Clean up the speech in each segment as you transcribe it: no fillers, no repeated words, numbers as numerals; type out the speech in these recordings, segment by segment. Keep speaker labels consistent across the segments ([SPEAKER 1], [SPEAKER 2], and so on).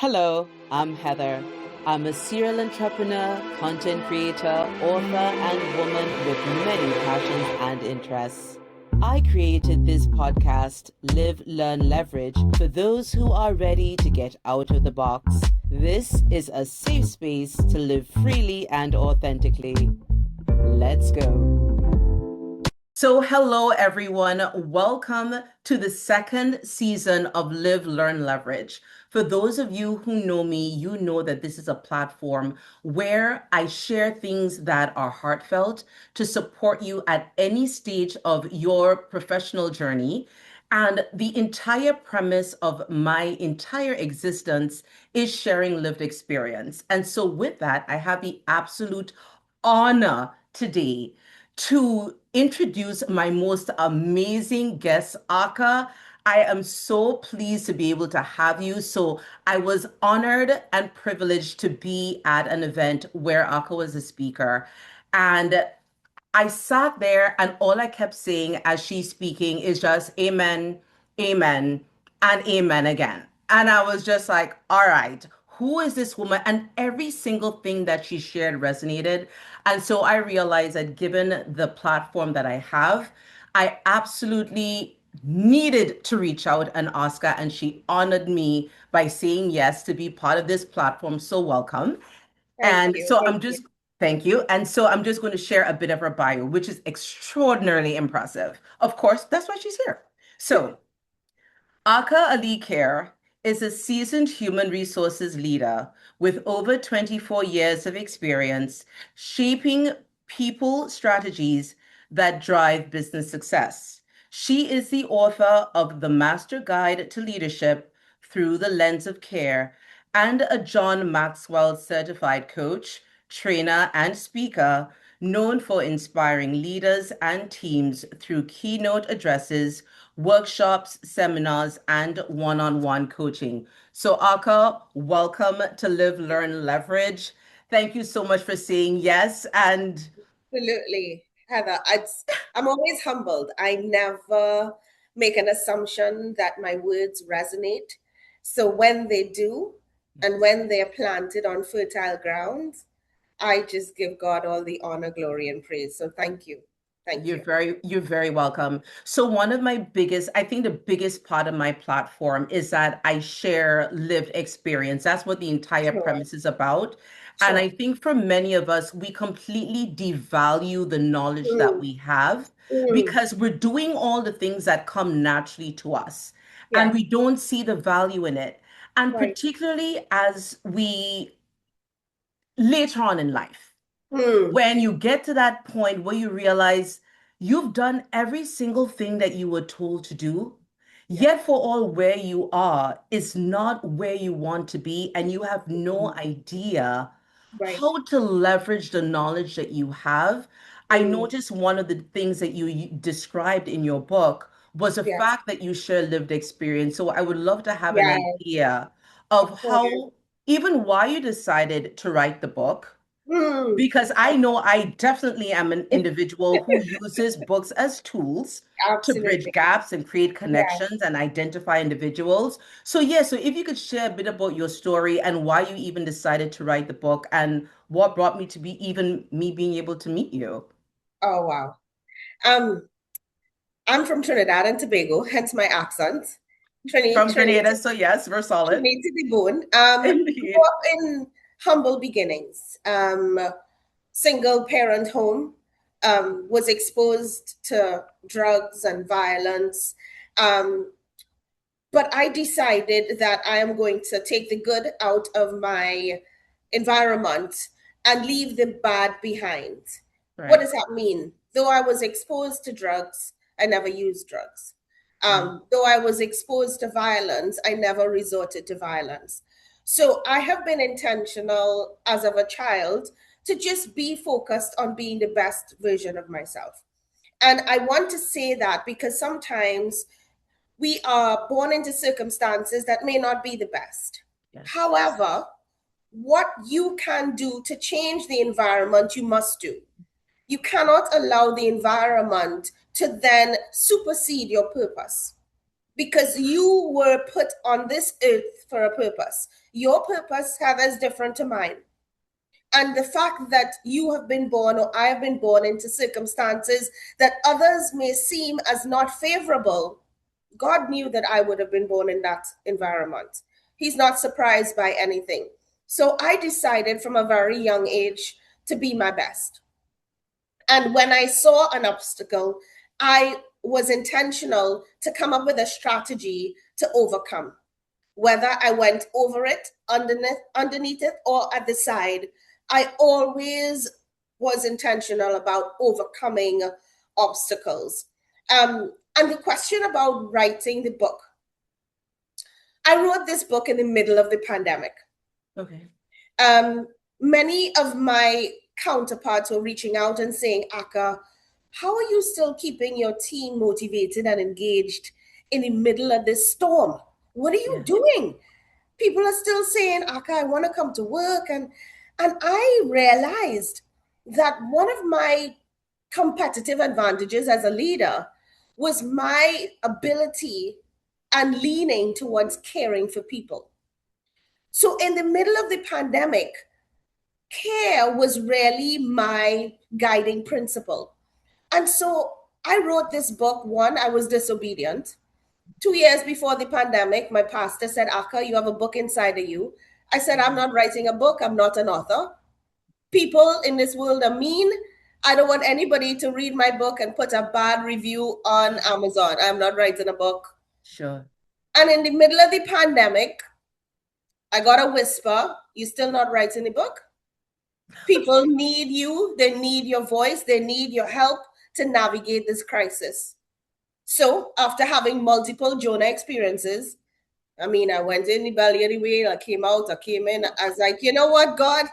[SPEAKER 1] Hello, I'm Heather. I'm a serial entrepreneur, content creator, author, and woman with many passions and interests. I created this podcast, Live, Learn, Leverage, for those who are ready to get out of the box. This is a safe space to live freely and authentically. Let's go. So, hello everyone. Welcome to the second season of Live, Learn, Leverage. For those of you who know me, you know that this is a platform where I share things that are heartfelt to support you at any stage of your professional journey. And the entire premise of my entire existence is sharing lived experience. And so, with that, I have the absolute honor today to introduce my most amazing guest, Aka. I am so pleased to be able to have you. So I was honored and privileged to be at an event where Aka was a speaker. And I sat there and all I kept saying as she's speaking is just amen, amen, and amen again. And I was just like, all right, who is this woman? And every single thing that she shared resonated. And so I realized that given the platform that I have, I absolutely needed to reach out and ask her. And she honored me by saying yes to be part of this platform. So welcome.
[SPEAKER 2] Thank
[SPEAKER 1] And
[SPEAKER 2] you.
[SPEAKER 1] so
[SPEAKER 2] Thank
[SPEAKER 1] I'm
[SPEAKER 2] you.
[SPEAKER 1] just, thank you. And so I'm just going to share a bit of her bio, which is extraordinarily impressive. Of course, that's why she's here. So, Aka Ali-Kerr is a seasoned human resources leader with over 24 years of experience shaping people strategies that drive business success. She is the author of The Master Guide to Leadership Through the Lens of Care and a John Maxwell certified coach, trainer, and speaker known for inspiring leaders and teams through keynote addresses, workshops, seminars, and one-on-one coaching. So, Aka, welcome to Live, Learn, Leverage. Thank you so much for saying yes. And
[SPEAKER 2] Absolutely. Heather, I'm always humbled. I never make an assumption that my words resonate. So when they do, and
[SPEAKER 1] yes.
[SPEAKER 2] when they're planted on fertile ground, I just give God all the honor, glory, and praise. So thank you. Thank you.
[SPEAKER 1] You're very welcome. So one of my biggest, I think the biggest part of my platform is that I share lived experience. That's what the entire
[SPEAKER 2] Sure.
[SPEAKER 1] premise is about. And
[SPEAKER 2] Sure.
[SPEAKER 1] I think for many of us, we completely devalue the knowledge that
[SPEAKER 2] Mm,
[SPEAKER 1] we have
[SPEAKER 2] mm,
[SPEAKER 1] because we're doing all the things that come naturally to us and
[SPEAKER 2] yeah.
[SPEAKER 1] we don't see the value in it. And
[SPEAKER 2] Right.
[SPEAKER 1] particularly as we later on in life
[SPEAKER 2] Mm,
[SPEAKER 1] when you get to that point where you realize you've done every single thing that you were told to do,
[SPEAKER 2] yeah.
[SPEAKER 1] yet for all where you are is not where you want to be, and you have no
[SPEAKER 2] Mm,
[SPEAKER 1] idea
[SPEAKER 2] right.
[SPEAKER 1] how to leverage the knowledge that you have. I
[SPEAKER 2] Mm,
[SPEAKER 1] noticed one of the things that you described in your book was the
[SPEAKER 2] yes.
[SPEAKER 1] fact that you share lived experience. So I would love to have an
[SPEAKER 2] Yes.
[SPEAKER 1] idea
[SPEAKER 2] Of
[SPEAKER 1] of
[SPEAKER 2] course.
[SPEAKER 1] how, even why you decided to write the book
[SPEAKER 2] Mm.
[SPEAKER 1] because I know I definitely am an individual who uses books as tools to bridge
[SPEAKER 2] Absolutely.
[SPEAKER 1] gaps and create
[SPEAKER 2] Yes.
[SPEAKER 1] connections and identify individuals. So, yeah, so if you could share a bit about your story and why you even decided to write the book and what brought me to be even me being able to meet you.
[SPEAKER 2] Oh, wow. Um, I'm from Trinidad and Tobago, hence my accent.
[SPEAKER 1] From
[SPEAKER 2] Trini
[SPEAKER 1] Grenada, so yes, we're solid.
[SPEAKER 2] to the bone. Grew
[SPEAKER 1] Indeed.
[SPEAKER 2] up in humble beginnings. Single parent home. Was exposed to drugs and violence. Um, but I decided that I am going to take the good out of my environment and leave the bad behind. What
[SPEAKER 1] Right.
[SPEAKER 2] does that mean? Though I was exposed to drugs, I never used drugs.
[SPEAKER 1] Mm.
[SPEAKER 2] Though I was exposed to violence, I never resorted to violence. So I have been intentional as of a child to just be focused on being the best version of myself. And I want to say that because sometimes we are born into circumstances that may not be the best.
[SPEAKER 1] Yes.
[SPEAKER 2] However, what you can do to change the environment, you must do. You cannot allow the environment to then supersede your purpose. because you were put on this earth for a purpose. Your purpose, Heather, is different to mine. And the fact that you have been born or I have been born into circumstances that others may seem as not favorable, God knew that I would have been born in that environment. He's not surprised by anything. So I decided from a very young age to be my best. And when I saw an obstacle, I was intentional to come up with a strategy to overcome. Whether I went over it, underneath it, or at the side, I always was intentional about overcoming obstacles. And the question about writing the book, I wrote this book in the middle of the pandemic.
[SPEAKER 1] Okay.
[SPEAKER 2] Many of my counterparts were reaching out and saying, Aka, how are you still keeping your team motivated and engaged in the middle of this storm? What are you doing? People are still saying, Aka, I want to come to work. And I realized that one of my competitive advantages as a leader was my ability and leaning towards caring for people. So in the middle of the pandemic, care was really my guiding principle. And so I wrote this book. One, I was disobedient. 2 years before the pandemic, my pastor said, Aka, you have a book inside of you. I said, I'm not writing a book. I'm not an author. People in this world are mean. I don't want anybody to read my book and put a bad review on Amazon. I'm not writing a book.
[SPEAKER 1] Sure.
[SPEAKER 2] And in the middle of the pandemic, I got a whisper, you still not writing a book? People need you. They need your voice. They need your help to navigate this crisis. So after having multiple Jonah experiences, I mean, I went in the belly of the whale, I came out, I came in. I was like, you know what, God?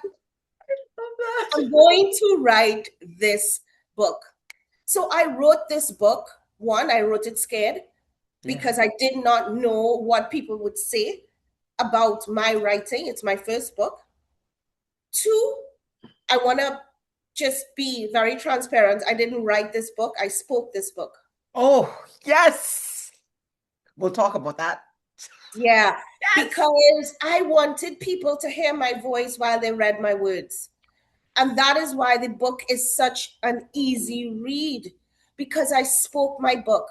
[SPEAKER 2] I'm going to write this book. So I wrote this book. One, I wrote it scared because I did not know what people would say about my writing. It's my first book. Two, I want to just be very transparent. I didn't write this book. I spoke this book.
[SPEAKER 1] Oh, yes. We'll talk about that.
[SPEAKER 2] Yeah, because I wanted people to hear my voice while they read my words. And that is why the book is such an easy read, because I spoke my book.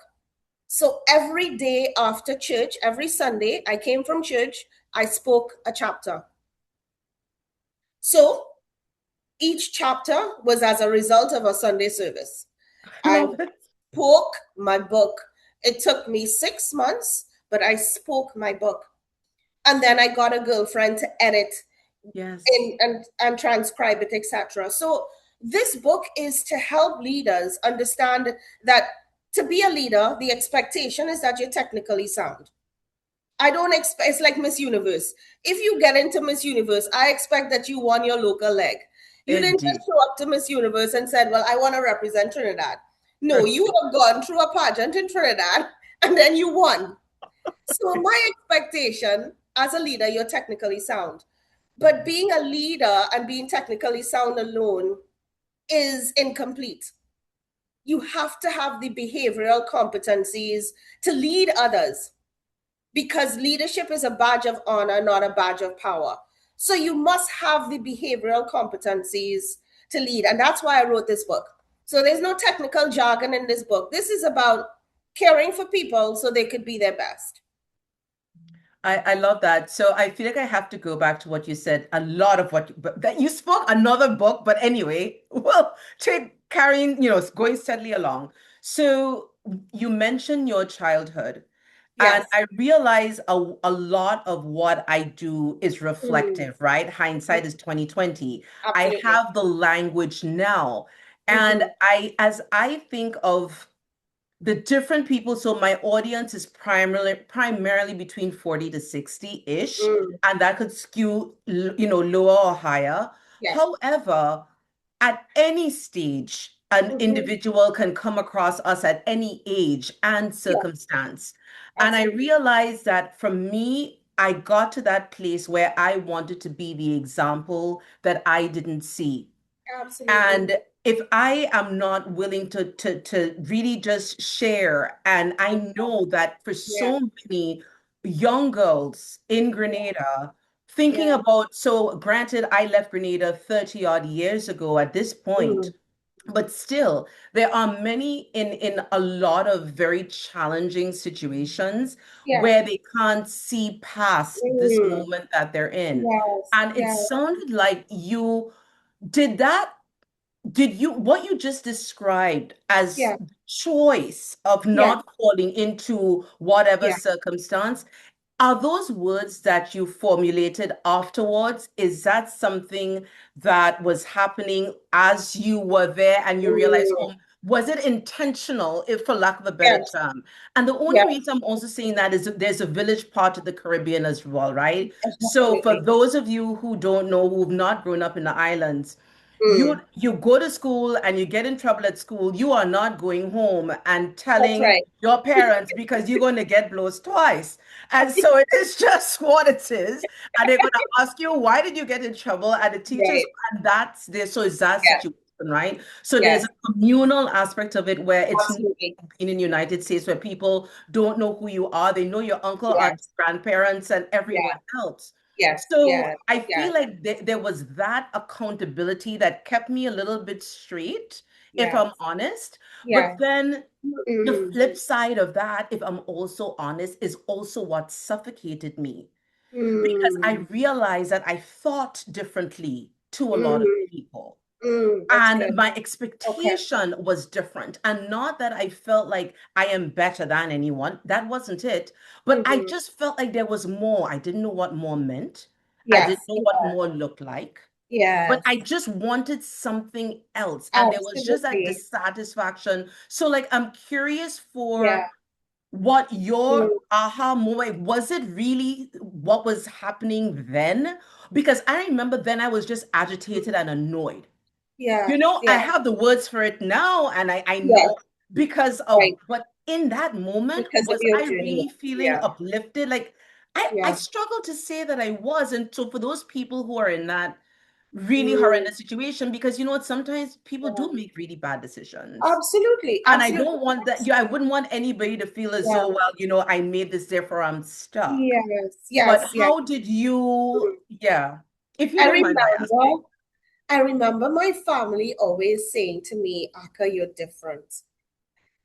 [SPEAKER 2] So every day after church, every Sunday, I came from church, I spoke a chapter. So each chapter was as a result of a Sunday service. I spoke my book. It took me 6 months, but I spoke my book. And then I got a girlfriend to edit and transcribe it, etc. So this book is to help leaders understand that to be a leader, the expectation is that you're technically sound. I don't expect, it's like Miss Universe. If you get into Miss Universe, I expect that you won your local leg. You didn't just show up to Miss Universe and said, well, I want to represent Trinidad. No, you have gone through a pageant in Trinidad and then you won. So my expectation as a leader, you're technically sound. But being a leader and being technically sound alone is incomplete. You have to have the behavioral competencies to lead others, because leadership is a badge of honor, not a badge of power. So you must have the behavioral competencies to lead. And that's why I wrote this book. So there's no technical jargon in this book. This is about caring for people so they could be their best.
[SPEAKER 1] I love that. So I feel like I have to go back to what you said. A lot of what that you spoke another book, but anyway, well, carrying, going steadily along. So you mentioned your childhood.
[SPEAKER 2] Yes.
[SPEAKER 1] And I realize a lot of what I do is reflective, right? Hindsight is 2020. I
[SPEAKER 2] Absolutely.
[SPEAKER 1] have the language now. And as I think of the different people, so my audience is primarily between 40 to 60-ish, and that could skew, lower or higher.
[SPEAKER 2] Yes.
[SPEAKER 1] However, at any stage, an individual can come across us at any age and circumstance. And I realized that for me, I got to that place where I wanted to be the example that I didn't see.
[SPEAKER 2] Absolutely.
[SPEAKER 1] And
[SPEAKER 3] if I am not willing to really just share, and I know that for
[SPEAKER 2] Yeah,
[SPEAKER 3] so many young girls in Grenada, thinking
[SPEAKER 2] yeah.
[SPEAKER 3] about, so granted, I left Grenada 30 odd years ago at this point,
[SPEAKER 2] Mm,
[SPEAKER 3] but still, there are many in a lot of very challenging situations
[SPEAKER 2] yeah.
[SPEAKER 3] where they can't see past this
[SPEAKER 2] Mm,
[SPEAKER 3] moment that they're in.
[SPEAKER 2] yes,
[SPEAKER 3] And it
[SPEAKER 2] yeah,
[SPEAKER 3] sounded like you did that did you, what you just described as
[SPEAKER 2] yeah,
[SPEAKER 3] choice of
[SPEAKER 2] yeah,
[SPEAKER 3] not falling into whatever
[SPEAKER 2] yeah.
[SPEAKER 3] circumstance, are those words that you formulated afterwards? Is that something that was happening as you were there and you realized,
[SPEAKER 2] Mm,
[SPEAKER 3] oh, was it intentional, if for lack of a better
[SPEAKER 2] yes,
[SPEAKER 3] term? And the only
[SPEAKER 2] yes,
[SPEAKER 3] reason I'm also saying that is that there's a village part of the Caribbean as well, right? So for
[SPEAKER 2] definitely.
[SPEAKER 3] those of you who don't know, who've not grown up in the islands, you
[SPEAKER 2] Mm,
[SPEAKER 3] you go to school and you get in trouble at school, you are not going home and
[SPEAKER 2] that's
[SPEAKER 3] telling
[SPEAKER 2] right.
[SPEAKER 3] your parents because you're going to get blows twice. And so it is just what it is. And they're going to ask you, why did you get in trouble? And the teachers,
[SPEAKER 2] Right.
[SPEAKER 3] and that's there. So it's that
[SPEAKER 2] Yeah,
[SPEAKER 3] situation, right? So there's
[SPEAKER 2] yes,
[SPEAKER 3] a communal aspect of it where it's not
[SPEAKER 2] absolutely.
[SPEAKER 3] in the United States where people don't know who you are. They know your uncle, aunt,
[SPEAKER 2] Yes,
[SPEAKER 3] grandparents, and everyone
[SPEAKER 2] yeah,
[SPEAKER 3] else.
[SPEAKER 2] yes,
[SPEAKER 3] So
[SPEAKER 2] yes,
[SPEAKER 3] I
[SPEAKER 2] yes,
[SPEAKER 3] feel like there was that accountability that kept me a little bit straight, if I'm
[SPEAKER 2] yes,
[SPEAKER 3] honest. But
[SPEAKER 2] yeah.
[SPEAKER 3] then the
[SPEAKER 2] Mm,
[SPEAKER 3] flip side of that, if I'm also honest, is also what suffocated me because I
[SPEAKER 2] mm,
[SPEAKER 3] realized that I thought differently to a lot of
[SPEAKER 2] mm,
[SPEAKER 3] people.
[SPEAKER 2] that's
[SPEAKER 3] And
[SPEAKER 2] good.
[SPEAKER 3] my
[SPEAKER 2] Okay.
[SPEAKER 3] expectation was different. And not that I felt like I am better than anyone. That wasn't it. But I
[SPEAKER 2] Mm-hmm.
[SPEAKER 3] just felt like there was more. I didn't know what more meant. I didn't
[SPEAKER 2] Yes,
[SPEAKER 3] know what
[SPEAKER 2] yeah,
[SPEAKER 3] more looked like. But
[SPEAKER 2] yes,
[SPEAKER 3] I just wanted something else. And there was just that
[SPEAKER 2] absolutely.
[SPEAKER 3] dissatisfaction. So, like, I'm curious
[SPEAKER 2] Yeah.
[SPEAKER 3] for what your
[SPEAKER 2] Mm,
[SPEAKER 3] aha moment was. It really what was happening then? Because I remember then I was just agitated and annoyed.
[SPEAKER 2] yeah,
[SPEAKER 3] You know, I
[SPEAKER 2] yeah,
[SPEAKER 3] have the words for it now, and I
[SPEAKER 2] yes,
[SPEAKER 3] know because
[SPEAKER 2] right.
[SPEAKER 3] of, but in that moment,
[SPEAKER 2] Because of
[SPEAKER 3] was
[SPEAKER 2] your
[SPEAKER 3] I
[SPEAKER 2] journey.
[SPEAKER 3] really feeling
[SPEAKER 2] Yeah,
[SPEAKER 3] uplifted? Like, I
[SPEAKER 2] yeah,
[SPEAKER 3] struggle to say that I was. And so for those people who are in that really
[SPEAKER 2] mm,
[SPEAKER 3] horrendous situation, because you know what, sometimes people
[SPEAKER 2] yeah.
[SPEAKER 3] do make really bad decisions.
[SPEAKER 2] Absolutely,
[SPEAKER 3] And I
[SPEAKER 2] absolutely.
[SPEAKER 3] don't want that. Yeah, I wouldn't want anybody to feel as
[SPEAKER 2] Yeah,
[SPEAKER 3] though, well, I made this, therefore I'm stuck.
[SPEAKER 2] yes,
[SPEAKER 3] But
[SPEAKER 2] yes, yes.
[SPEAKER 3] how did you,
[SPEAKER 2] Mm.
[SPEAKER 3] yeah, if you
[SPEAKER 2] I
[SPEAKER 3] don't mind my asking.
[SPEAKER 2] remember, I remember my family always saying to me, Aka, you're different.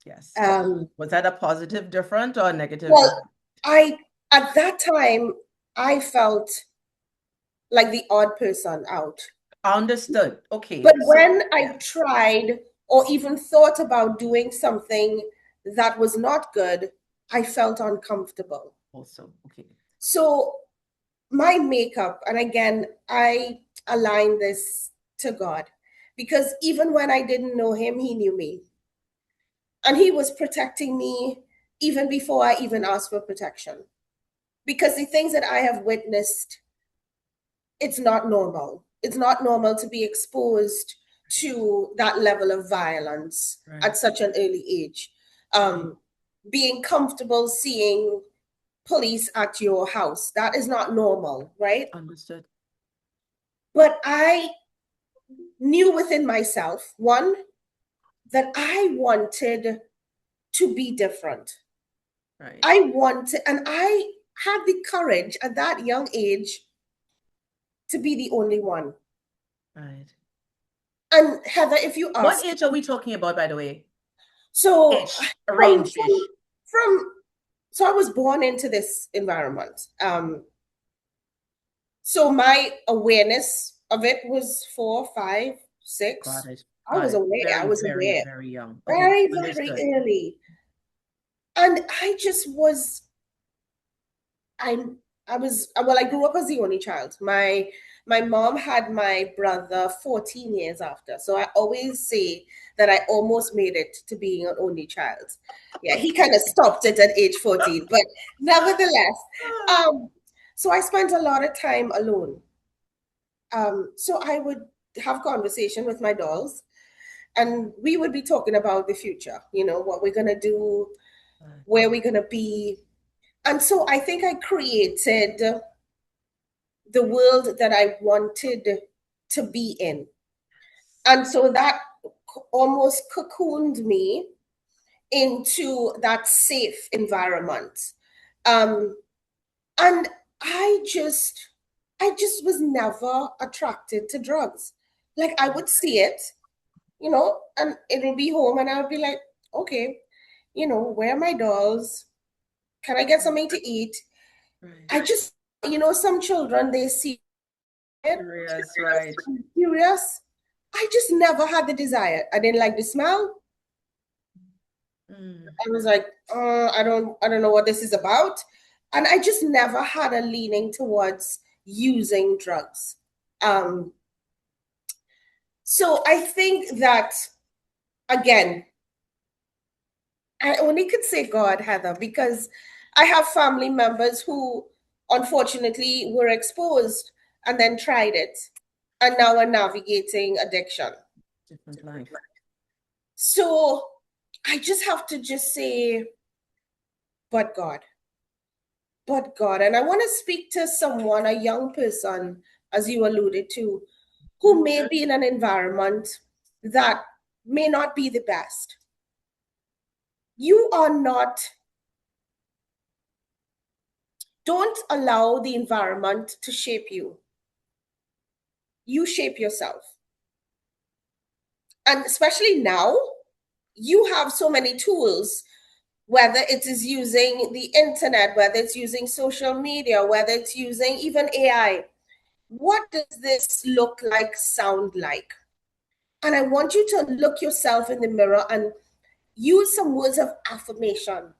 [SPEAKER 3] Yes.
[SPEAKER 2] Um,
[SPEAKER 3] Was that a positive different or a negative different?
[SPEAKER 2] well, I at that time I felt like the odd person out.
[SPEAKER 3] Understood.
[SPEAKER 2] But
[SPEAKER 3] Okay. So,
[SPEAKER 2] when I
[SPEAKER 3] yes.
[SPEAKER 2] tried or even thought about doing something that was not good, I felt uncomfortable.
[SPEAKER 3] Also, okay.
[SPEAKER 2] So my makeup, and again, I align this to God because even when I didn't know him, he knew me. And he was protecting me even before I even asked for protection. Because the things that I have witnessed, it's not normal. It's not normal to be exposed to that level of violence
[SPEAKER 3] Right.
[SPEAKER 2] at such an early age.
[SPEAKER 3] Right.
[SPEAKER 2] Um, Being comfortable seeing police at your house, that is not normal, right?
[SPEAKER 3] Understood.
[SPEAKER 2] But I knew within myself, one, that I wanted to be different.
[SPEAKER 3] Right.
[SPEAKER 2] I wanted, and I had the courage at that young age to be the only one.
[SPEAKER 3] Right.
[SPEAKER 2] And Heather, if you
[SPEAKER 3] What
[SPEAKER 2] ask,
[SPEAKER 3] age are we talking about, by the way?
[SPEAKER 2] so
[SPEAKER 3] Ish.
[SPEAKER 2] from
[SPEAKER 3] Range
[SPEAKER 2] from
[SPEAKER 3] ish.
[SPEAKER 2] from so I was born into this environment. So my awareness of it was 4, 5,
[SPEAKER 3] Got
[SPEAKER 2] 6.
[SPEAKER 3] it.
[SPEAKER 2] I
[SPEAKER 3] Got
[SPEAKER 2] was
[SPEAKER 3] it.
[SPEAKER 2] aware. I
[SPEAKER 3] Very,
[SPEAKER 2] was
[SPEAKER 3] very,
[SPEAKER 2] aware
[SPEAKER 3] very young. Okay.
[SPEAKER 2] very, very
[SPEAKER 3] Understood.
[SPEAKER 2] early. And I just was I'm I was well, I grew up as the only child. My mom had my brother 14 years after. So I always say that I almost made it to being an only child. Yeah, he kind of stopped it at age 14, but nevertheless, um, so I spent a lot of time alone. So I would have conversation with my dolls and we would be talking about the future, what we're gonna do,
[SPEAKER 3] Right.
[SPEAKER 2] where we're gonna be. And so I think I created the world that I wanted to be in. And so that almost cocooned me into that safe environment. And I just was never attracted to drugs. Like I would see it, and it'll be home and I'll be like, okay, where are my dolls? Can I get something to eat?
[SPEAKER 3] Right.
[SPEAKER 2] I just, some children, they see it.
[SPEAKER 3] Curious, right.
[SPEAKER 2] Curious. I just never had the desire. I didn't like the smell. I was like, I don't know what this is about. And I just never had a leaning towards using drugs. So I think that, again, I only could say God, Heather, because I have family members who unfortunately were exposed and then tried it and now are navigating addiction.
[SPEAKER 3] Different life.
[SPEAKER 2] So I just have to just say, but God. But God. And I want to speak to someone, a young person, as you alluded to, who may be in an environment that may not be the best. You are not, don't allow the environment to shape you. You shape yourself. And especially now, you have so many tools, whether it is using the internet, whether it's using social media, whether it's using even AI. What does this look like, sound like? And I want you to look yourself in the mirror and use some words of affirmation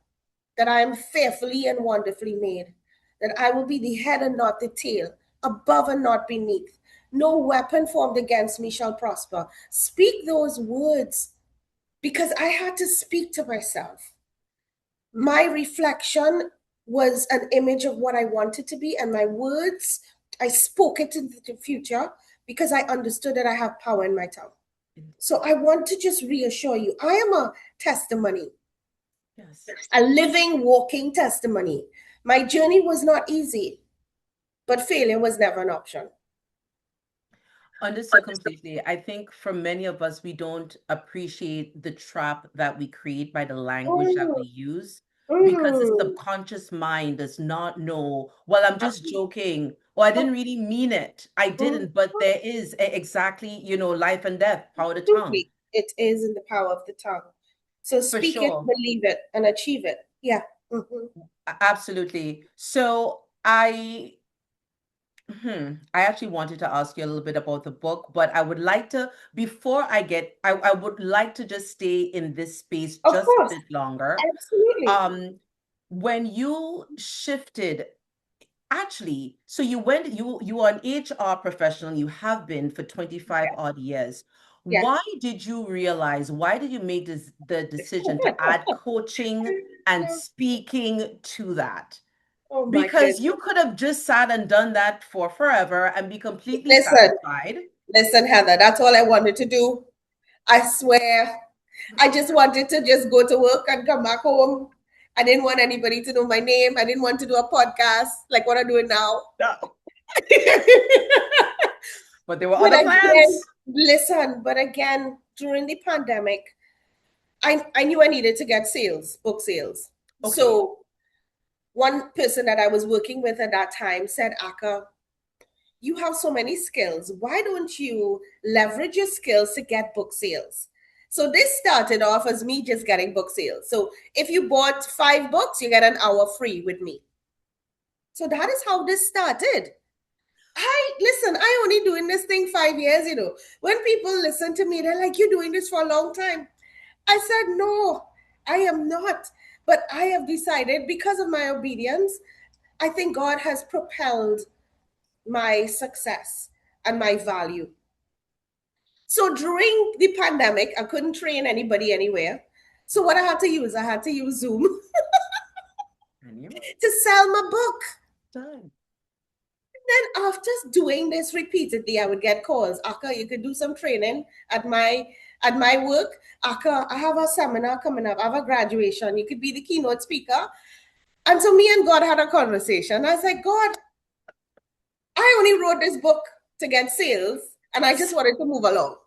[SPEAKER 2] that I am fearfully and wonderfully made, that I will be the head and not the tail, above and not beneath. No weapon formed against me shall prosper. Speak those words because I had to speak to myself. My reflection was an image of what I wanted to be, and my words, I spoke it into the future because I understood that I have power in my tongue. So I want to just reassure you, I am a testimony. Yes. A living, walking testimony. My journey was not easy, but failure was never an option.
[SPEAKER 3] Understood completely. I think for many of us, we don't appreciate the trap that we create by the language that we use because the subconscious mind does not know, well, I'm just joking, or I didn't really mean it. I didn't, but there is exactly, life and death, power of the tongue.
[SPEAKER 2] It is in the power of the tongue. So speak it, believe it, and achieve it. Yeah.
[SPEAKER 3] Absolutely. So I actually wanted to ask you a little bit about the book, but I would like to, before I would like to just stay in this space just a bit longer.
[SPEAKER 2] Absolutely.
[SPEAKER 3] When you shifted, actually, so you are an HR professional, you have been for 25 odd years.
[SPEAKER 2] Yes.
[SPEAKER 3] Why did you make the decision to add coaching and speaking to that? Because you could have just sat and done that for forever and be completely satisfied.
[SPEAKER 2] Listen, Heather, that's all I wanted to do. I swear. I just wanted to just go to work and come back home. I didn't want anybody to know my name. I didn't want to do a podcast like what I'm doing now.
[SPEAKER 3] No. But there were other plans.
[SPEAKER 2] Listen, but again, during the pandemic, I knew I needed to get book sales. Okay. So one person that I was working with at that time said, Aka, you have so many skills. Why don't you leverage your skills to get book sales? So this started off as me just getting book sales. So if you bought 5 books, you get an hour free with me. So that is how this started. I only doing this thing 5 years, When people listen to me, they're like, you're doing this for a long time. I said, no, I am not. But I have decided because of my obedience, I think God has propelled my success and my value. So during the pandemic, I couldn't train anybody anywhere. So what I had to use Zoom to sell my book. Done. Then after doing this repeatedly, I would get calls. Aka, you could do some training at my work. Aka, I have a seminar coming up. I have a graduation. You could be the keynote speaker. And so me and God had a conversation. I was like, God, I only wrote this book to get sales, and I just wanted to move along.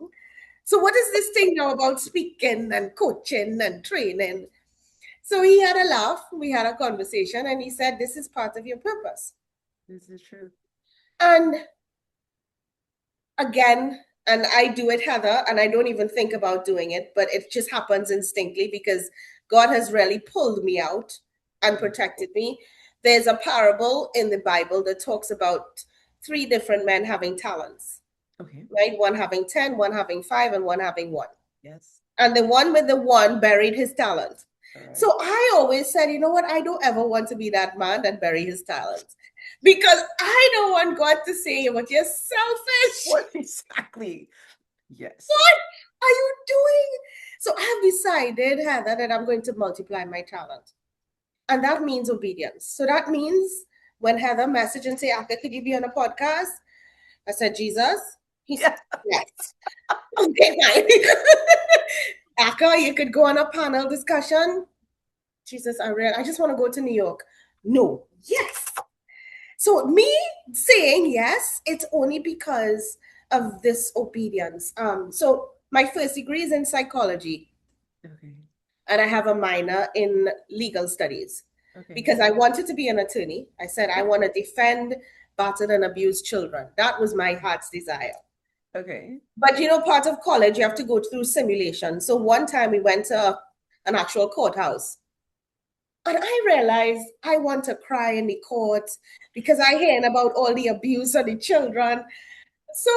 [SPEAKER 2] So what is this thing now about speaking and coaching and training? So he had a laugh, we had a conversation, and he said, this is part of your purpose.
[SPEAKER 3] This is true.
[SPEAKER 2] And again, and I do it, Heather, and I don't even think about doing it, but it just happens instinctively because God has really pulled me out and protected me. There's a parable in the Bible that talks about 3 different men having talents.
[SPEAKER 3] Okay.
[SPEAKER 2] Right? One having 10, one having 5, and one having 1.
[SPEAKER 3] Yes.
[SPEAKER 2] And the one with the 1 buried his talent.
[SPEAKER 3] Right.
[SPEAKER 2] So I always said, you know what? I don't ever want to be that man that bury his talent because I don't want God to say, but you're selfish.
[SPEAKER 3] What exactly? Yes.
[SPEAKER 2] What are you doing? So I've decided, Heather, that I'm going to multiply my talent. And that means obedience. So that means when Heather messaged and say, Aka, could you be on a podcast? I said, Jesus. He said, yes. Okay, fine. Aka, you could go on a panel discussion. Jesus, I just want to go to New York. No. Yes. So me saying yes, it's only because of this obedience. So my first degree is in psychology.
[SPEAKER 3] Okay.
[SPEAKER 2] And I have a minor in legal studies.
[SPEAKER 3] Okay.
[SPEAKER 2] Because I wanted to be an attorney. I said I want to defend battered and abused children. That was my heart's desire.
[SPEAKER 3] Okay.
[SPEAKER 2] But part of college, you have to go through simulation. So one time we went to an actual courthouse. And I realized I want to cry in the court because I hear about all the abuse of the children. So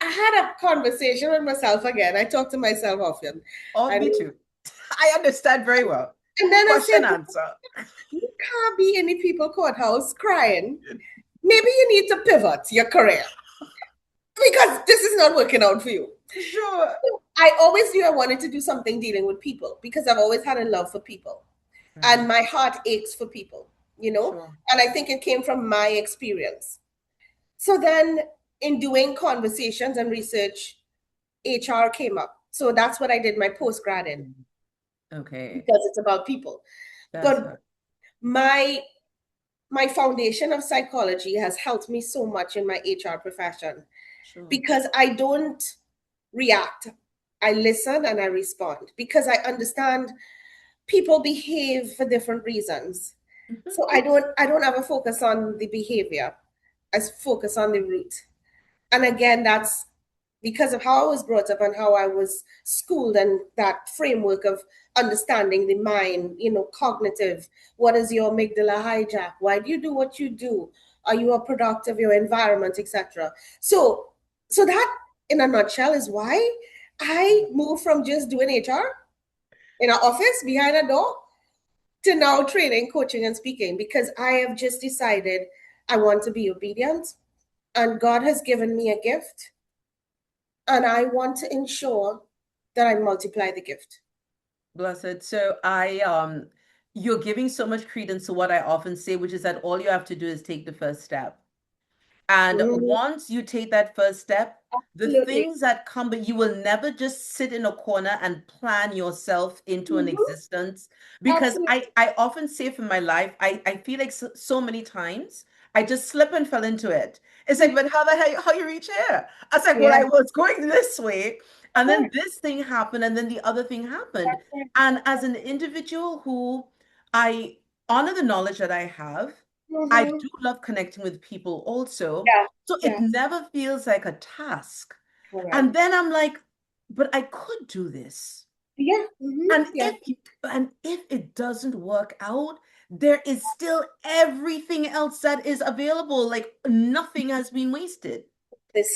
[SPEAKER 2] I had a conversation with myself again. I talk to myself often.
[SPEAKER 3] Oh, me too. I understand very well.
[SPEAKER 2] And then
[SPEAKER 3] Question
[SPEAKER 2] I said,
[SPEAKER 3] answer.
[SPEAKER 2] You can't be in the people courthouse crying. Maybe you need to pivot your career because this is not working out for you.
[SPEAKER 3] Sure.
[SPEAKER 2] I always knew I wanted to do something dealing with people because I've always had a love for people. And my heart aches for people,
[SPEAKER 3] Sure.
[SPEAKER 2] And I think it came from my experience. So then in doing conversations and research, HR came up. So that's what I did my postgrad in.
[SPEAKER 3] Okay.
[SPEAKER 2] Because it's about people. But my foundation of psychology has helped me so much in my HR profession.
[SPEAKER 3] Sure.
[SPEAKER 2] Because I don't react. I listen and I respond because I understand people behave for different reasons. Mm-hmm. So I don't ever focus on the behavior. I focus on the root. And again, that's because of how I was brought up and how I was schooled and that framework of understanding the mind, cognitive. What is your amygdala hijack? Why do you do what you do? Are you a product of your environment, etc.? So that in a nutshell is why I moved from just doing HR in an office behind a door to now training, coaching, and speaking because I have just decided I want to be obedient and God has given me a gift and I want to ensure that I multiply the gift.
[SPEAKER 3] Blessed. So you're giving so much credence to what I often say, which is that all you have to do is take the first step. And once you take that first step, the things that come, but you will never just sit in a corner and plan yourself into an existence. Because I often say for my life, I feel like so many times I just slip and fell into it. It's like, but how you reach here? I was like, well, I was going this way. And then this thing happened, and then the other thing happened. And as an individual who I honor the knowledge that I have, I do love connecting with people also. So it never feels like a task. And then I'm like, but I could do this. And if it doesn't work out, there is still everything else that is available. Like nothing has been wasted.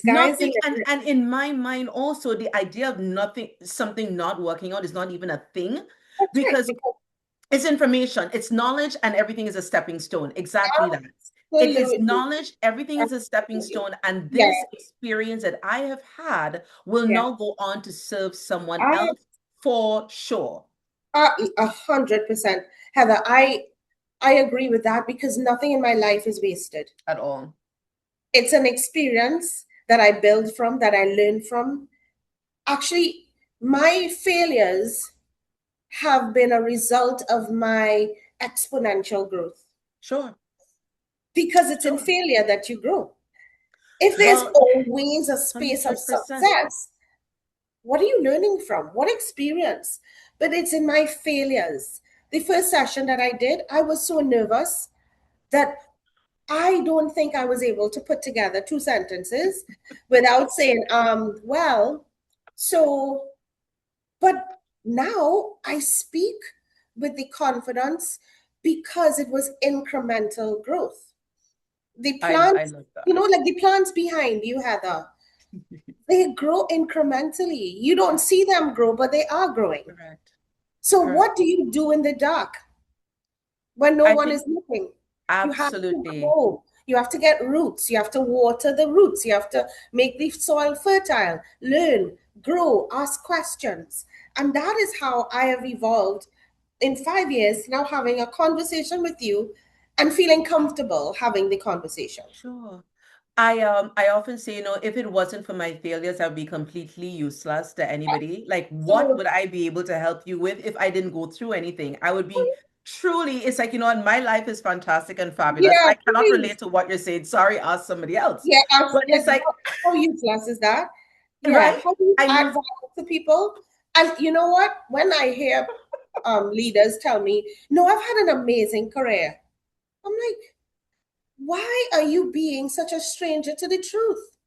[SPEAKER 3] Nothing, and in my mind also the idea of something not working out is not even a thing because it's information, it's knowledge, and everything is a stepping stone. Exactly that. It is knowledge, everything is a stepping stone, and this experience that I have had will now go on to serve someone else for sure.
[SPEAKER 2] 100%. Heather, I agree with that because nothing in my life is wasted.
[SPEAKER 3] At all.
[SPEAKER 2] It's an experience that I build from, that I learn from. Actually, my failures have been a result of my exponential growth.
[SPEAKER 3] Sure.
[SPEAKER 2] Because it's in failure that you grow. If there's always a space of success, What are you learning from? What experience? But it's in my failures. The first session that I did, I was so nervous that I don't think I was able to put together two sentences without saying, well, so, but now I speak with the confidence because it was incremental growth. The
[SPEAKER 3] I
[SPEAKER 2] plants,
[SPEAKER 3] love that.
[SPEAKER 2] like the plants behind you, Heather, they grow incrementally. You don't see them grow, but they are growing.
[SPEAKER 3] Correct.
[SPEAKER 2] So
[SPEAKER 3] Correct.
[SPEAKER 2] what do you do in the dark when no
[SPEAKER 3] I
[SPEAKER 2] one
[SPEAKER 3] think
[SPEAKER 2] is looking? You have to
[SPEAKER 3] absolutely.
[SPEAKER 2] grow. You have to get roots. You have to water the roots. You have to make the soil fertile, learn, grow, ask questions. And that is how I have evolved in 5 years, now having a conversation with you and feeling comfortable having the conversation.
[SPEAKER 3] Sure. I often say, if it wasn't for my failures, I'd be completely useless to anybody. Like, what
[SPEAKER 2] So,
[SPEAKER 3] would I be able to help you with if I didn't go through anything? I would be truly, it's like, and my life is fantastic and fabulous.
[SPEAKER 2] yeah,
[SPEAKER 3] I cannot
[SPEAKER 2] please.
[SPEAKER 3] relate to what you're saying. Sorry, ask somebody else.
[SPEAKER 2] Yeah,
[SPEAKER 3] But
[SPEAKER 2] like
[SPEAKER 3] it's like,
[SPEAKER 2] how useless is that? Yeah,
[SPEAKER 3] right?
[SPEAKER 2] how do you
[SPEAKER 3] I
[SPEAKER 2] add
[SPEAKER 3] mean,
[SPEAKER 2] value to people? And you know what? When I hear leaders tell me, "No, I've had an amazing career," I'm like, "Why are you being such a stranger to the truth?"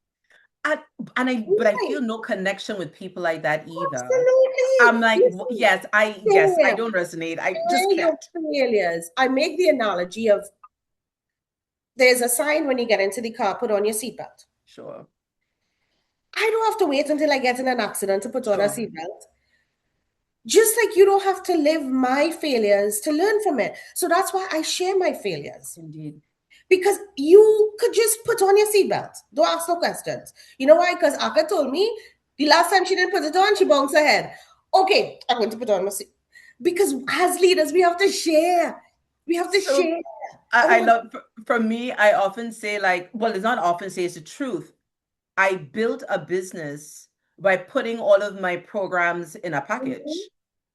[SPEAKER 3] I, but I
[SPEAKER 2] Why?
[SPEAKER 3] feel no connection with people like that either. I'm
[SPEAKER 2] Absolutely.
[SPEAKER 3] like,
[SPEAKER 2] Listen,
[SPEAKER 3] yes, I
[SPEAKER 2] share,
[SPEAKER 3] don't resonate. I just
[SPEAKER 2] share your
[SPEAKER 3] can't.
[SPEAKER 2] failures. I make the analogy of there's a sign when you get into the car, put on your seatbelt.
[SPEAKER 3] Sure,
[SPEAKER 2] I don't have to wait until I get in an accident to put on a
[SPEAKER 3] sure,
[SPEAKER 2] seatbelt. Just like you don't have to live my failures to learn from it. So that's why I share my failures.
[SPEAKER 3] indeed.
[SPEAKER 2] Because you could just put on your seatbelt. Don't ask no questions. You know why? Because Aka told me the last time she didn't put it on, she bounced her head. Okay, I'm going to put on my seat. Because as leaders, we have to share. We have to
[SPEAKER 3] So
[SPEAKER 2] share.
[SPEAKER 3] I
[SPEAKER 2] Oh,
[SPEAKER 3] love, for me, I often say, like, well, it's not often say, it's the truth. I built a business by putting all of my programs in a
[SPEAKER 2] mhm,
[SPEAKER 3] package.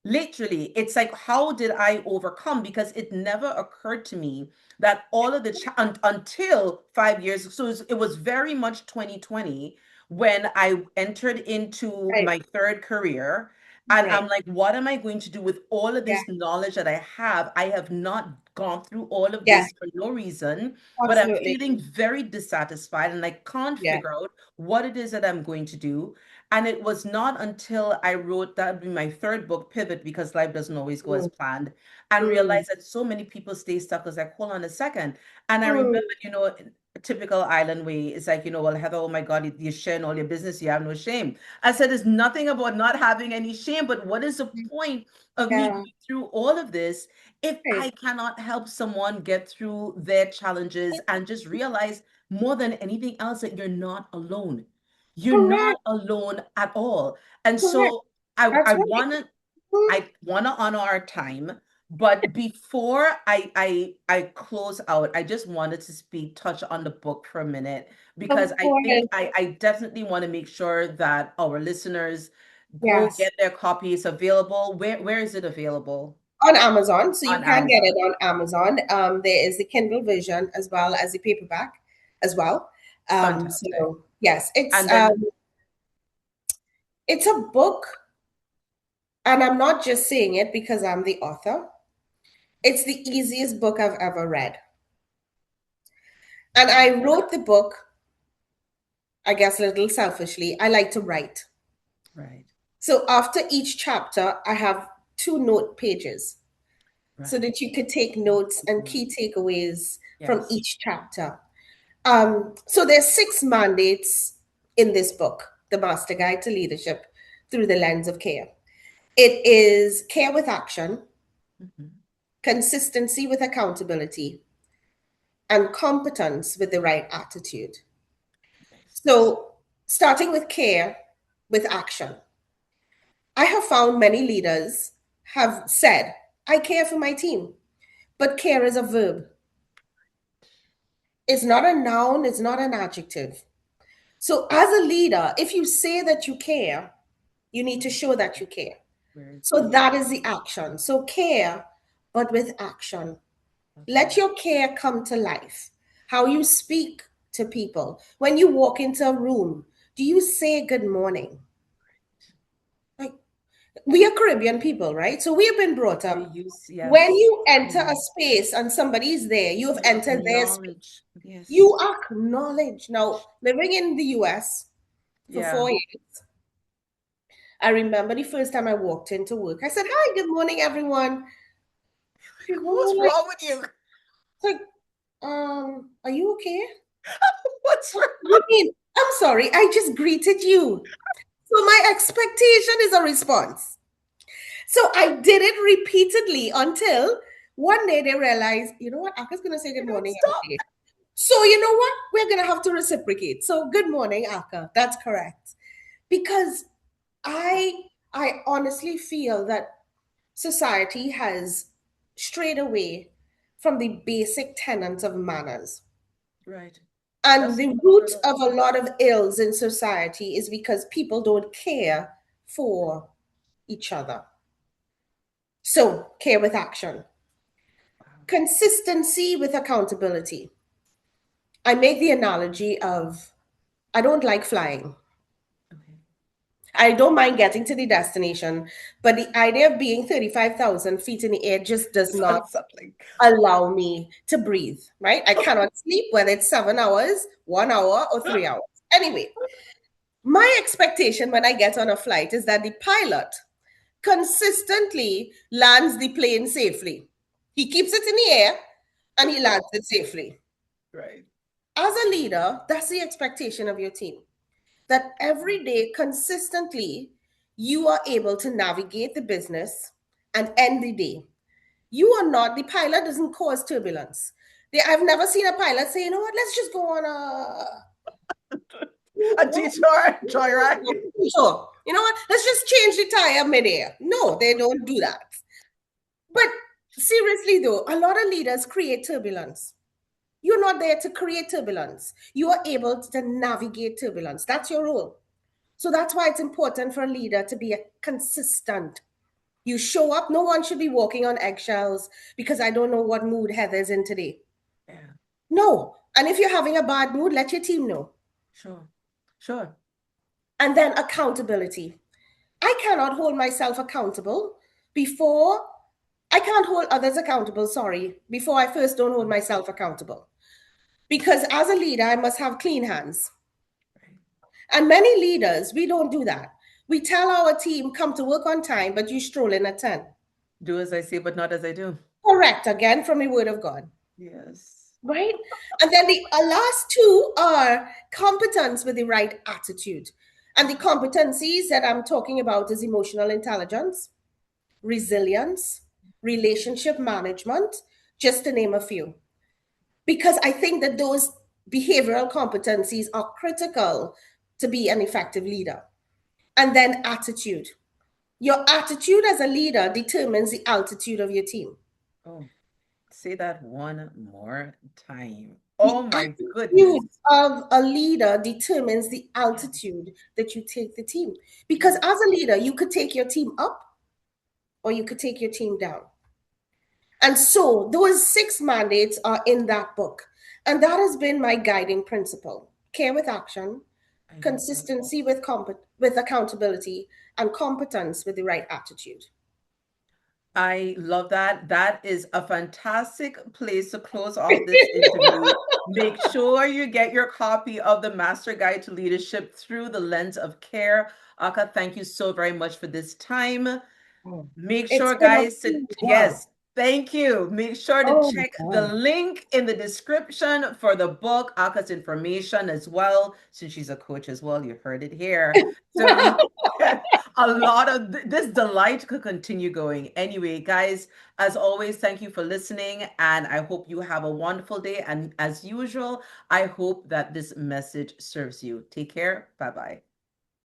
[SPEAKER 3] Literally, it's like, how did I overcome? Because it never occurred to me that all of the until 5 years. So it was very much 2020 when I entered into
[SPEAKER 2] right,
[SPEAKER 3] my third career. And I'm
[SPEAKER 2] right.
[SPEAKER 3] like, what am I going to do with all of
[SPEAKER 2] Yeah,
[SPEAKER 3] this knowledge that I have? I have not gone through all of
[SPEAKER 2] yeah,
[SPEAKER 3] this for no reason, but I'm
[SPEAKER 2] absolutely.
[SPEAKER 3] feeling very dissatisfied and I can't
[SPEAKER 2] Yeah.
[SPEAKER 3] figure out what it is that I'm going to do. And it was not until I wrote that would be my third book, Pivot, because life doesn't always go as
[SPEAKER 2] Mm,
[SPEAKER 3] planned, and
[SPEAKER 2] mm,
[SPEAKER 3] realized that so many people stay stuck. I was like, hold on a second. And I remember,
[SPEAKER 2] mm.
[SPEAKER 3] in a typical island way, it's like, well, Heather, oh my God, you're sharing all your business, you have no shame. I said, it's nothing about not having any shame, but what is the point of me
[SPEAKER 2] Yeah,
[SPEAKER 3] going through all of this if
[SPEAKER 2] right.
[SPEAKER 3] I cannot help someone get through their challenges and just realize more than anything else that you're not alone. You're
[SPEAKER 2] Correct,
[SPEAKER 3] not alone at all. And
[SPEAKER 2] correct.
[SPEAKER 3] so I
[SPEAKER 2] That's
[SPEAKER 3] I
[SPEAKER 2] right.
[SPEAKER 3] wanna
[SPEAKER 2] Mm.
[SPEAKER 3] I wanna honor our time, but before I close out, I just wanted to touch on the book for a minute because
[SPEAKER 2] Of
[SPEAKER 3] I think
[SPEAKER 2] course.
[SPEAKER 3] I definitely want to make sure that our listeners go
[SPEAKER 2] Yes.
[SPEAKER 3] get their copy. It's available. Where is it available?
[SPEAKER 2] On Amazon. So you
[SPEAKER 3] On
[SPEAKER 2] can get it
[SPEAKER 3] Amazon.
[SPEAKER 2] on Amazon. There is the Kindle version as well as the paperback as well.
[SPEAKER 3] Fantastic.
[SPEAKER 2] So yes,
[SPEAKER 3] And then
[SPEAKER 2] it's a book, and I'm not just saying it because I'm the author. It's the easiest book I've ever read. And I wrote the book, I guess a little selfishly. I like to write.
[SPEAKER 3] right,
[SPEAKER 2] So after each chapter, I have two note pages so
[SPEAKER 3] right.
[SPEAKER 2] that you could take notes and
[SPEAKER 3] Mhm.
[SPEAKER 2] key takeaways from
[SPEAKER 3] Yes.
[SPEAKER 2] each chapter. So there's 6 mandates in this book, The Master Guide to Leadership Through the Lens of Care. It is care with action,
[SPEAKER 3] Mhm.
[SPEAKER 2] consistency with accountability, and competence with the right attitude.
[SPEAKER 3] Nice.
[SPEAKER 2] So starting with care with action. I have found many leaders have said, I care for my team, but care is a verb. It's not a noun, it's not an adjective. So, as a leader, if you say that you care, you need to show that you care.
[SPEAKER 3] Where is
[SPEAKER 2] So,
[SPEAKER 3] it?
[SPEAKER 2] that is the action. So, care, but with action. Let
[SPEAKER 3] Okay.
[SPEAKER 2] your care come to life. How you speak to people. When you walk into a room, do you say good morning? We are Caribbean people, right? So we have been brought
[SPEAKER 3] We
[SPEAKER 2] up.
[SPEAKER 3] use,
[SPEAKER 2] When
[SPEAKER 3] yes.
[SPEAKER 2] you enter a space and somebody's there, you have
[SPEAKER 3] You
[SPEAKER 2] entered their space.
[SPEAKER 3] acknowledge.
[SPEAKER 2] You
[SPEAKER 3] Yes.
[SPEAKER 2] acknowledge. Now, living in the US for
[SPEAKER 3] Yeah.
[SPEAKER 2] 4 years, I remember the first time I walked into work. I said, "Hi, good morning, everyone." People
[SPEAKER 3] What's
[SPEAKER 2] were like,
[SPEAKER 3] wrong with you?
[SPEAKER 2] like, are you okay?
[SPEAKER 3] What's wrong?
[SPEAKER 2] You mean, I'm sorry, I just greeted you. So my expectation is a response. So I did it repeatedly until one day they realized, you know what, Aka's gonna say
[SPEAKER 3] You
[SPEAKER 2] good
[SPEAKER 3] don't
[SPEAKER 2] morning
[SPEAKER 3] stop.
[SPEAKER 2] every day. So you know what? We're gonna have to reciprocate. So good morning, Aka. That's correct. Because I I honestly feel that society has strayed away from the basic tenets of manners.
[SPEAKER 3] Right.
[SPEAKER 2] And
[SPEAKER 3] That's
[SPEAKER 2] the
[SPEAKER 3] what
[SPEAKER 2] root
[SPEAKER 3] stood up.
[SPEAKER 2] of a lot of ills in society is because people don't care for each other. So, care with action,
[SPEAKER 3] Wow.
[SPEAKER 2] consistency with accountability. I make the analogy of I don't like flying.
[SPEAKER 3] Okay.
[SPEAKER 2] I don't mind getting to the destination, but the idea of being 35,000 feet in the air just does not
[SPEAKER 3] Sounds something.
[SPEAKER 2] allow me to breathe, right? I cannot sleep whether it's 7 hours, 1 hour, or 3 hours. Anyway, my expectation when I get on a flight is that the pilot consistently lands the plane safely. He keeps it in the air and he lands it safely.
[SPEAKER 3] Right.
[SPEAKER 2] As a leader, that's the expectation of your team. That every day, consistently, you are able to navigate the business and end the day. You are not, the pilot doesn't cause turbulence. I've never seen a pilot say, you know what, let's just go on a
[SPEAKER 3] A detour, joyride.
[SPEAKER 2] sure. You know what? Let's just change the tire midair. No, they don't do that. But seriously, though, a lot of leaders create turbulence. You're not there to create turbulence. You are able to navigate turbulence. That's your role. So that's why it's important for a leader to be a consistent. You show up, no one should be walking on eggshells because I don't know what mood Heather's in today.
[SPEAKER 3] Yeah.
[SPEAKER 2] No. And if you're having a bad mood, let your team know.
[SPEAKER 3] Sure. Sure.
[SPEAKER 2] And then accountability. I cannot hold myself accountable before I can't hold others accountable, sorry, before I first don't hold myself accountable. Because as a leader, I must have clean hands.
[SPEAKER 3] Right.
[SPEAKER 2] And many leaders, we don't do that. We tell our team, come to work on time, but you stroll in at 10.
[SPEAKER 3] Do as I say, but not as I do.
[SPEAKER 2] Correct, again, from the word of God.
[SPEAKER 3] Yes.
[SPEAKER 2] Right? And then the last two are competence with the right attitude. And the competencies that I'm talking about is emotional intelligence, resilience, relationship management, just to name a few. Because I think that those behavioral competencies are critical to be an effective leader. And then attitude. Your attitude as a leader determines the altitude of your team.
[SPEAKER 3] Oh, say that one more time.
[SPEAKER 2] The
[SPEAKER 3] Oh my goodness.
[SPEAKER 2] attitude of a leader determines the
[SPEAKER 3] Yeah.
[SPEAKER 2] altitude that you take the team. Because as a leader, you could take your team up or you could take your team down. And so those 6 mandates are in that book. And that has been my guiding principle: care with action,
[SPEAKER 3] I love that.
[SPEAKER 2] consistency with accountability, and competence with the right attitude.
[SPEAKER 3] I love that. That is a fantastic place to close off this interview. Make sure you get your copy of the Master Guide to Leadership Through the Lens of Care. Aka, thank you so very much for this time. Make
[SPEAKER 2] It's
[SPEAKER 3] sure,
[SPEAKER 2] been a
[SPEAKER 3] guys, to,
[SPEAKER 2] wow.
[SPEAKER 3] yes, thank you. Make sure to
[SPEAKER 2] Oh
[SPEAKER 3] check
[SPEAKER 2] my
[SPEAKER 3] the
[SPEAKER 2] God.
[SPEAKER 3] link in the description for the book, Aka's information as well, since she's a coach as well. You heard it here. So you get a lot of this delight could continue going. Anyway, guys, as always, thank you for listening, and I hope you have a wonderful day. And as usual, I hope that this message serves you. Take care. Bye bye.